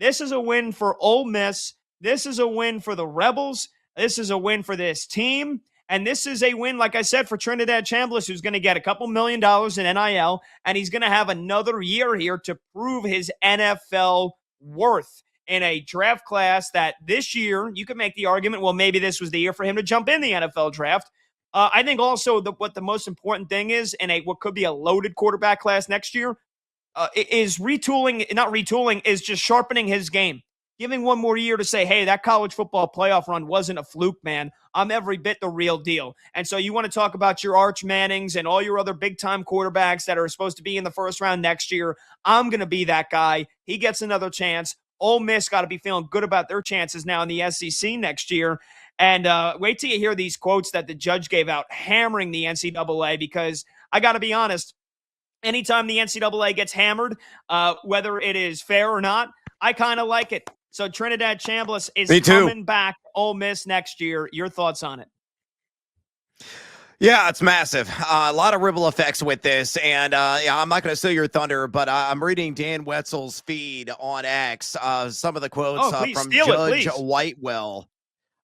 This is a win for Ole Miss. This is a win for the Rebels. This is a win for this team. And this is a win, like I said, for Trinidad Chambliss, who's going to get a couple $1 million in NIL, and he's going to have another year here to prove his NFL worth in a draft class that this year, you could make the argument, well, maybe this was the year for him to jump in the NFL draft. I think also what the most important thing is in what could be a loaded quarterback class next year is is just sharpening his game. Giving one more year to say, hey, that college football playoff run wasn't a fluke, man. I'm every bit the real deal. And so you want to talk about your Arch Mannings and all your other big-time quarterbacks that are supposed to be in the first round next year. I'm going to be that guy. He gets another chance. Ole Miss got to be feeling good about their chances now in the SEC next year. And wait till you hear these quotes that the judge gave out hammering the NCAA, because I got to be honest, anytime the NCAA gets hammered, whether it is fair or not, I kind of like it. So Trinidad Chambliss is coming back Ole Miss next year. Your thoughts on it? Yeah, it's massive. A lot of ripple effects with this. And I'm not going to steal your thunder, but I'm reading Dan Wetzel's feed on X. Some of the quotes from Judge Whitewell.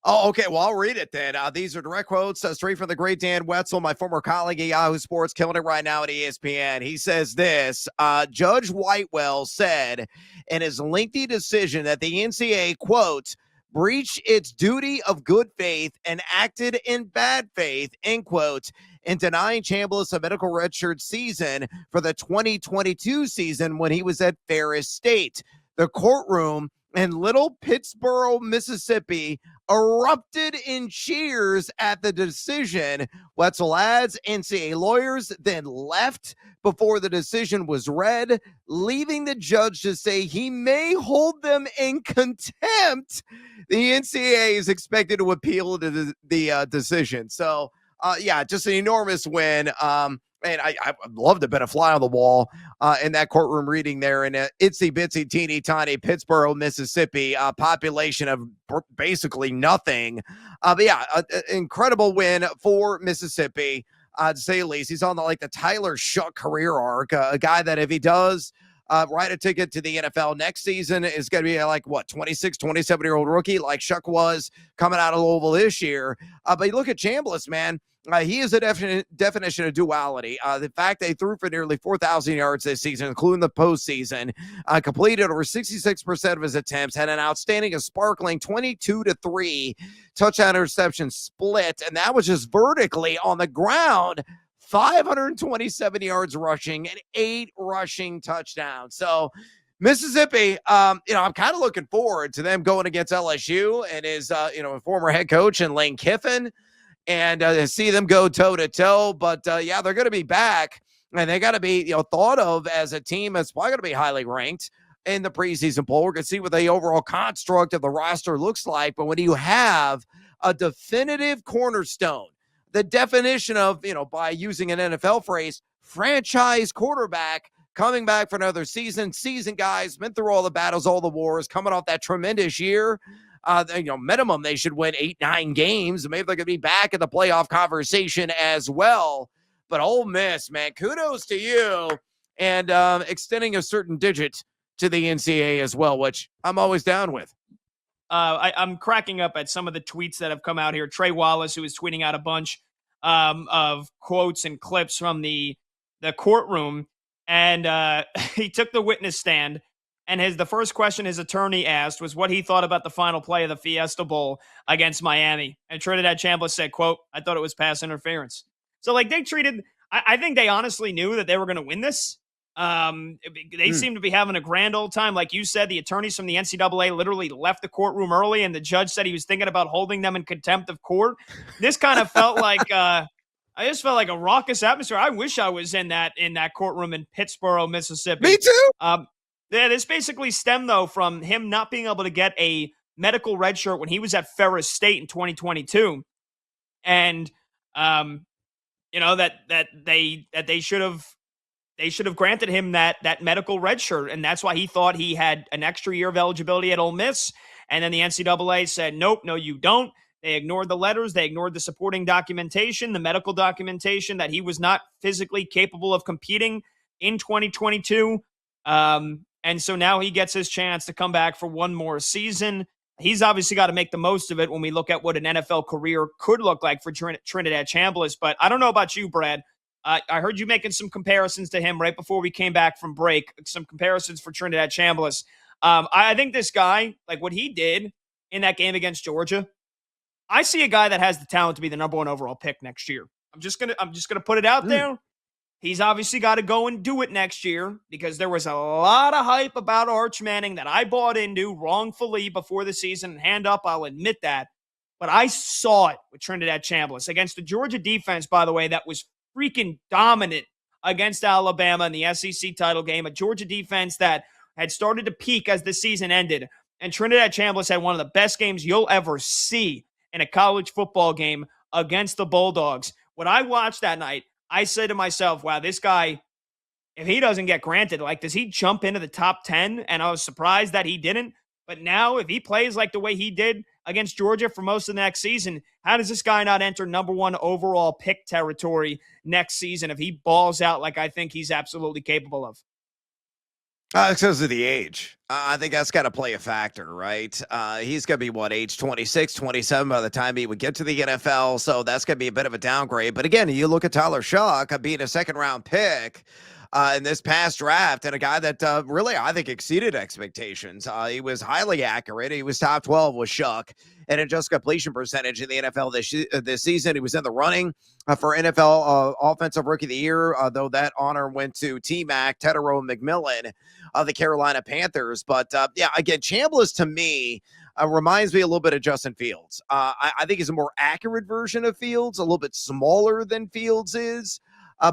Oh, okay. Well, I'll read it then. These are direct quotes straight from the great Dan Wetzel, my former colleague at Yahoo Sports, killing it right now at ESPN. He says this, Judge Whitewell said in his lengthy decision that the NCAA, quote, breached its duty of good faith and acted in bad faith, end quote, in denying Chambliss a medical redshirt season for the 2022 season when he was at Ferris State. The courtroom in Little Pittsburgh, Mississippi, erupted in cheers at the decision. Wetzel adds, NCAA lawyers then left before the decision was read, leaving the judge to say he may hold them in contempt. The NCAA is expected to appeal to the decision. So, just an enormous win. And I loved to have been a fly on the wall in that courtroom reading there in a itsy-bitsy, teeny-tiny Pittsburgh, Mississippi, population of basically nothing. Incredible win for Mississippi, to say the least. He's on the Tyler Shuck career arc, a guy that if he does write a ticket to the NFL next season is going to be 26, 27-year-old rookie like Shuck was coming out of Louisville this year. But you look at Chambliss, man. He is a definition of duality. The fact they threw for nearly 4,000 yards this season, including the postseason, completed over 66% of his attempts, had an outstanding, sparkling 22-3 touchdown interception split, and that was just vertically on the ground. 527 yards rushing and 8 rushing touchdowns. So Mississippi, I'm kind of looking forward to them going against LSU and his, former head coach and Lane Kiffin, and see them go toe-to-toe. But, they're going to be back, and they got to be, thought of as a team that's probably going to be highly ranked in the preseason poll. We're going to see what the overall construct of the roster looks like. But when you have a definitive cornerstone, the definition of, by using an NFL phrase, franchise quarterback coming back for another season, seasoned guys, been through all the battles, all the wars, coming off that tremendous year. Minimum they should win 8-9 games. Maybe they're going to be back in the playoff conversation as well. But Ole Miss, man, kudos to you, and extending a certain digit to the NCAA as well, which I'm always down with. I'm cracking up at some of the tweets that have come out here. Trey Wallace, who is tweeting out a bunch of quotes and clips from the courtroom, and he took the witness stand, and the first question his attorney asked was what he thought about the final play of the Fiesta Bowl against Miami. And Trinidad Chambliss said, quote, I thought it was pass interference. So, they treated – I think they honestly knew that they were going to win this. They seem to be having a grand old time. Like you said, the attorneys from the NCAA literally left the courtroom early, and the judge said he was thinking about holding them in contempt of court. This kind of felt like I just felt like a raucous atmosphere. I wish I was in that courtroom in Pittsburgh, Mississippi. Me too. This basically stemmed, though, from him not being able to get a medical red shirt when he was at Ferris State in 2022. And, that they should have granted him that medical red shirt, and that's why he thought he had an extra year of eligibility at Ole Miss. And then the NCAA said, nope, no, you don't. They ignored the letters. They ignored the supporting documentation, the medical documentation that he was not physically capable of competing in 2022. And so now he gets his chance to come back for one more season. He's obviously got to make the most of it when we look at what an NFL career could look like for Trinidad Chambliss. But I don't know about you, Brad. I heard you making some comparisons to him right before we came back from break, some comparisons for Trinidad Chambliss. I think this guy, like what he did in that game against Georgia, I see a guy that has the talent to be the number 1 overall pick next year. I'm just gonna put it out there. He's obviously got to go and do it next year because there was a lot of hype about Arch Manning that I bought into wrongfully before the season. Hand up, I'll admit that. But I saw it with Trinidad Chambliss against the Georgia defense, by the way, that was freaking dominant against Alabama in the SEC title game. A Georgia defense that had started to peak as the season ended. And Trinidad Chambliss had one of the best games you'll ever see in a college football game against the Bulldogs. When I watched that night, I said to myself, wow, this guy, if he doesn't get granted, like, does he jump into the top 10? And I was surprised that he didn't. But now, if he plays like the way he did against Georgia for most of the next season, how does this guy not enter number 1 overall pick territory next season if he balls out like I think he's absolutely capable of? Because of the age. I think that's got to play a factor, right? He's going to be, age 26, 27 by the time he would get to the NFL. So that's going to be a bit of a downgrade. But again, you look at Tyler Shuck being a second-round pick in this past draft, and a guy that really, I think, exceeded expectations. He was highly accurate. He was top 12 with Shuck and adjusted completion percentage in the NFL this season. He was in the running for NFL Offensive Rookie of the Year, though that honor went to T-Mac, Tetero, and McMillan of the Carolina Panthers. But yeah, again, Chambliss to me reminds me a little bit of Justin Fields. I think he's a more accurate version of Fields, a little bit smaller than Fields is.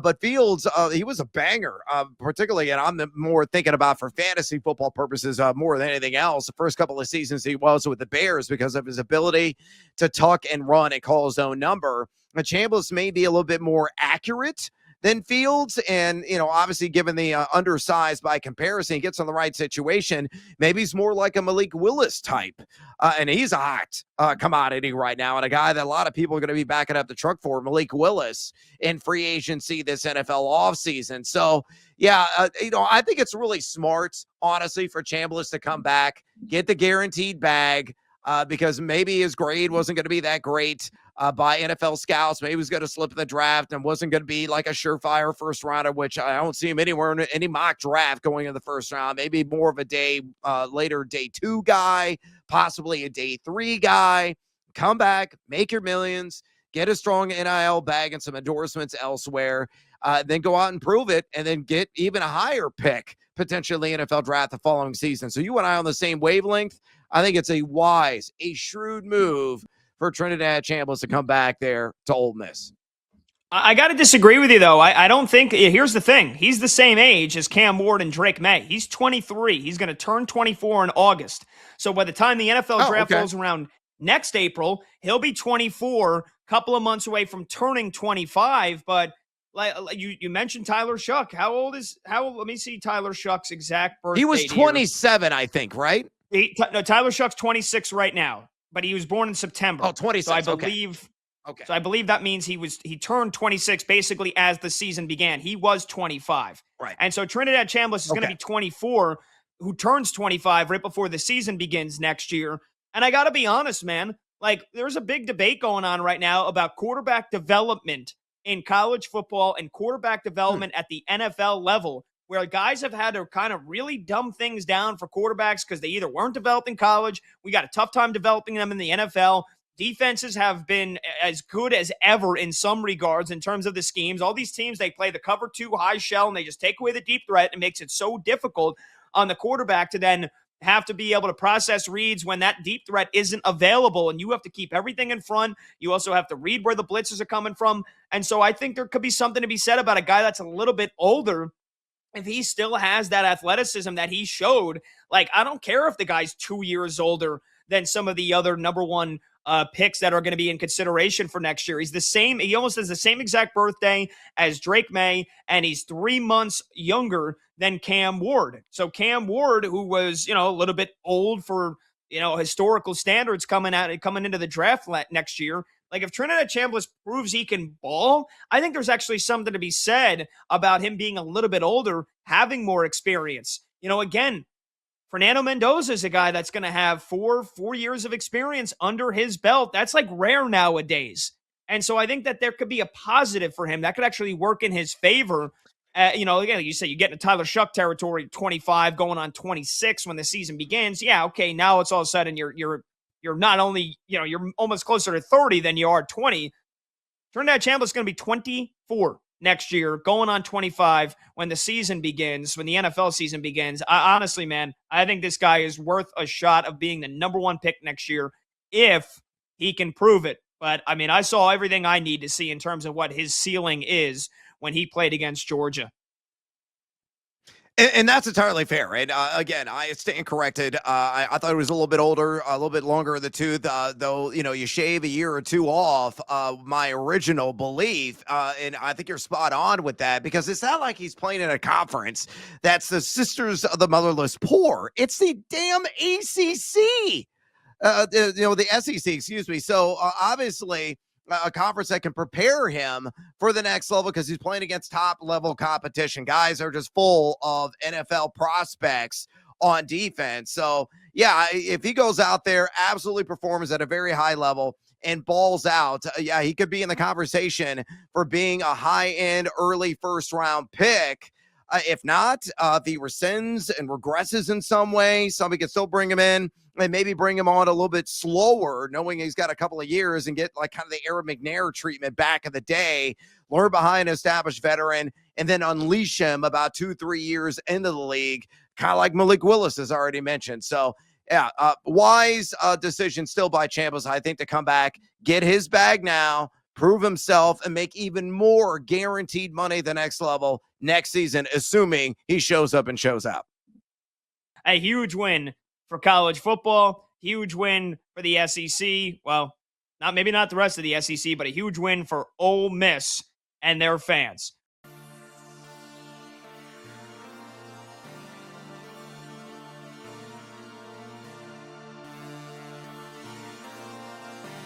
But Fields, he was a banger, particularly, and I'm more thinking about for fantasy football purposes more than anything else. The first couple of seasons he was with the Bears because of his ability to tuck and run and call his own number. Chambliss may be a little bit more accurate than Fields, and obviously given the undersized by comparison, he gets in the right situation. Maybe he's more like a Malik Willis type, and he's a hot commodity right now, and a guy that a lot of people are going to be backing up the truck for, Malik Willis, in free agency this NFL offseason. So yeah, I think it's really smart, honestly, for Chambliss to come back, get the guaranteed bag, because maybe his grade wasn't going to be that great by NFL scouts. Maybe he was going to slip in the draft and wasn't going to be like a surefire first rounder, which I don't see him anywhere in any mock draft going in the first round. Maybe more of a later day 2 guy, possibly a day 3 guy. Come back, make your millions, get a strong NIL bag and some endorsements elsewhere, then go out and prove it, and then get even a higher pick, potentially NFL draft the following season. So you and I on the same wavelength. I think it's a wise, a shrewd move for Trinidad Chambliss to come back there to Ole Miss. I got to disagree with you, though. I don't think – here's the thing. He's the same age as Cam Ward and Drake May. He's 23. He's going to turn 24 in August. So by the time the NFL draft rolls around next April, he'll be 24, a couple of months away from turning 25. But like you mentioned Tyler Shuck. Let me see Tyler Shuck's exact birthday. He was 27, I think, right? No, Tyler Shuck's 26 right now, but he was born in September. Oh, 26. So I believe So I believe that means he turned 26 basically as the season began. He was 25. Right. And so Trinidad Chambliss is going to be 24, who turns 25 right before the season begins next year. And I got to be honest, man, like there's a big debate going on right now about quarterback development in college football and quarterback development at the NFL level, where guys have had to kind of really dumb things down for quarterbacks because they either weren't developed in college. We got a tough time developing them in the NFL. Defenses have been as good as ever in some regards in terms of the schemes. All these teams, they play the cover 2 high shell and they just take away the deep threat and makes it so difficult on the quarterback to then have to be able to process reads when that deep threat isn't available, and you have to keep everything in front. You also have to read where the blitzes are coming from. And so I think there could be something to be said about a guy that's a little bit older. If he still has that athleticism that he showed, like, I don't care if the guy's 2 years older than some of the other number 1 picks that are going to be in consideration for next year. He's the same. He almost has the same exact birthday as Drake May, and he's 3 months younger than Cam Ward. So Cam Ward, who was, a little bit old for, historical standards coming into the draft next year. Like, if Trinidad Chambliss proves he can ball, I think there's actually something to be said about him being a little bit older, having more experience, again, Fernando Mendoza is a guy that's going to have four years of experience under his belt. That's like rare nowadays. And so I think that there could be a positive for him that could actually work in his favor. Again, you say you get into Tyler Shuck territory, 25 going on 26 when the season begins. Yeah, okay, now it's all of a sudden you're not only, you're almost closer to 30 than you are 20. Trinidad Chambliss is going to be 24 next year, going on 25 when the season begins, when the NFL season begins. Honestly, man, I think this guy is worth a shot of being the number one pick next year if he can prove it. But, I mean, I saw everything I need to see in terms of what his ceiling is when he played against Georgia. And that's entirely fair. And again, I stand corrected. I thought it was a little bit older, a little bit longer in the tooth, though, you shave a year or two off my original belief. And I think you're spot on with that, because it's not like he's playing in a conference that's the Sisters of the Motherless Poor. It's the damn ACC, the SEC, excuse me. So obviously, a conference that can prepare him for the next level, because he's playing against top level competition. Guys are just full of NFL prospects on defense. So yeah, if he goes out there, absolutely performs at a very high level and balls out, yeah, he could be in the conversation for being a high end early first round pick. If not, if he rescinds and regresses in some way, somebody can still bring him in and maybe bring him on a little bit slower, knowing he's got a couple of years, and get like kind of the Aaron McNair treatment back in the day, learn behind an established veteran, and then unleash him about 2-3 years into the league, kind of like Malik Willis has already mentioned. So yeah, wise decision still by Chambliss, I think, to come back, get his bag now, prove himself, and make even more guaranteed money the next level next season, assuming he shows up and shows out. A huge win for college football, huge win for the SEC. Well, maybe not the rest of the SEC, but a huge win for Ole Miss and their fans.